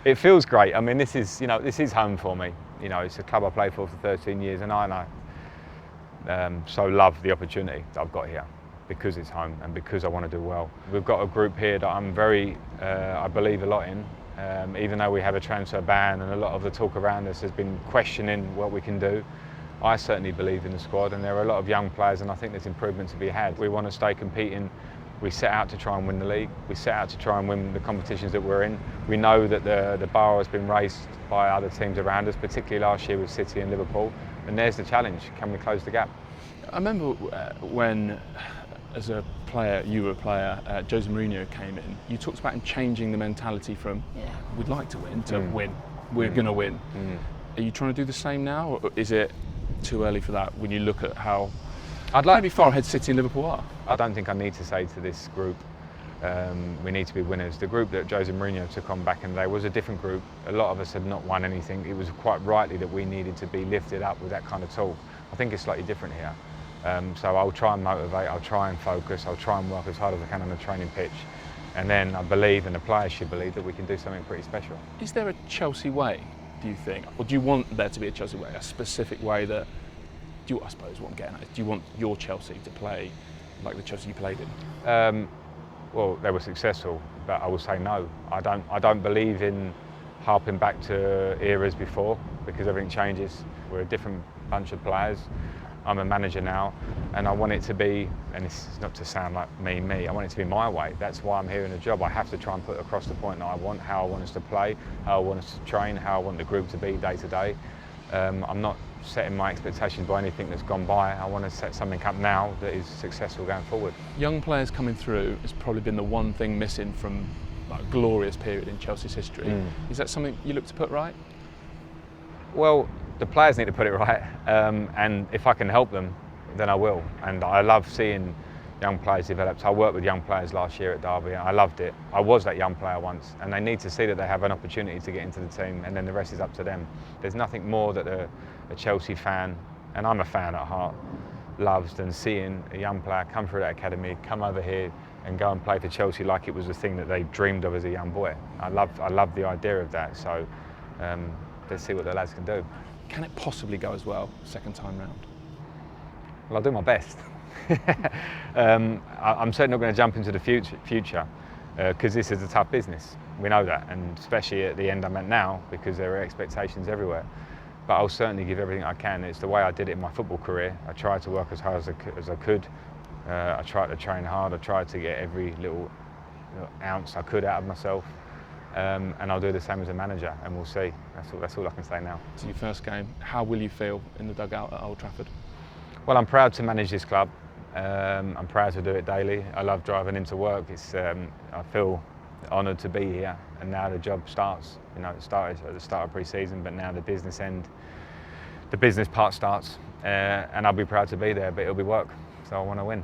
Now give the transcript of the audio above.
It feels great. I mean, this is home for me. You know, it's a club I played for 13 years, and I so love the opportunity that I've got here because it's home and because I want to do well. We've got a group here that I believe a lot in. Even though we have a transfer ban and a lot of the talk around us has been questioning what we can do, I certainly believe in the squad, and there are a lot of young players, and I think there's improvement to be had. We want to stay competing. We set out to try and win the league. We set out to try and win the competitions that we're in. We know that the bar has been raised by other teams around us, particularly last year with City and Liverpool, and there's the challenge. Can we close the gap? I remember when, as a player, you were a player, Jose Mourinho came in, you talked about him changing the mentality from, we'd like to win, to win. We're going to win. Are you trying to do the same now, or is it too early for that when you look at how maybe far ahead City and Liverpool are? I don't think I need to say to this group, we need to be winners. The group that Jose Mourinho took on back in the day was a different group. A lot of us had not won anything. It was quite rightly that we needed to be lifted up with that kind of talk. I think it's slightly different here. So I'll try and motivate, I'll try and focus, I'll try and work as hard as I can on the training pitch. And then I believe, and the players should believe, that we can do something pretty special. Is there a Chelsea way, do you think? Or do you want there to be a Chelsea way, a specific way that, I suppose what I'm getting at is, do you want your Chelsea to play like the Chelsea you played in? Well, they were successful, but I will say no. I don't believe in harping back to eras before, because everything changes. We're a different bunch of players. I'm a manager now, and I want it to be, and this is not to sound like me, I want it to be my way. That's why I'm here in the job. I have to try and put across the point that I want, how I want us to play, how I want us to train, how I want the group to be day to day. I'm not setting my expectations by anything that's gone by. I want to set something up now that is successful going forward. Young players coming through has probably been the one thing missing from a glorious period in Chelsea's history. Is that something you look to put right? Well, the players need to put it right, and if I can help them, then I will. And I love seeing young players develop. I worked with young players last year at Derby. I loved it. I was that young player once, and they need to see that they have an opportunity to get into the team, and then the rest is up to them. There's nothing more that a Chelsea fan, and I'm a fan at heart, loves than seeing a young player come through that academy, come over here and go and play for Chelsea like it was the thing that they dreamed of as a young boy. I love the idea of that. So let's see what the lads can do. Can it possibly go as well second time round? Well, I'll do my best. I'm certainly not going to jump into the future because this is a tough business. We know that, and especially at the end I'm at now, because there are expectations everywhere. But I'll certainly give everything I can. It's the way I did it in my football career. I tried to work as hard as I could. I tried to train hard. I tried to get every little ounce I could out of myself. And I'll do the same as a manager, and we'll see. That's all I can say now. It's your first game. How will you feel in the dugout at Old Trafford? Well, I'm proud to manage this club. I'm proud to do it daily. I love driving into work. I feel honoured to be here, and now the job starts. You know, it started at the start of pre-season, but now the business part starts, and I'll be proud to be there. But it'll be work, so I want to win.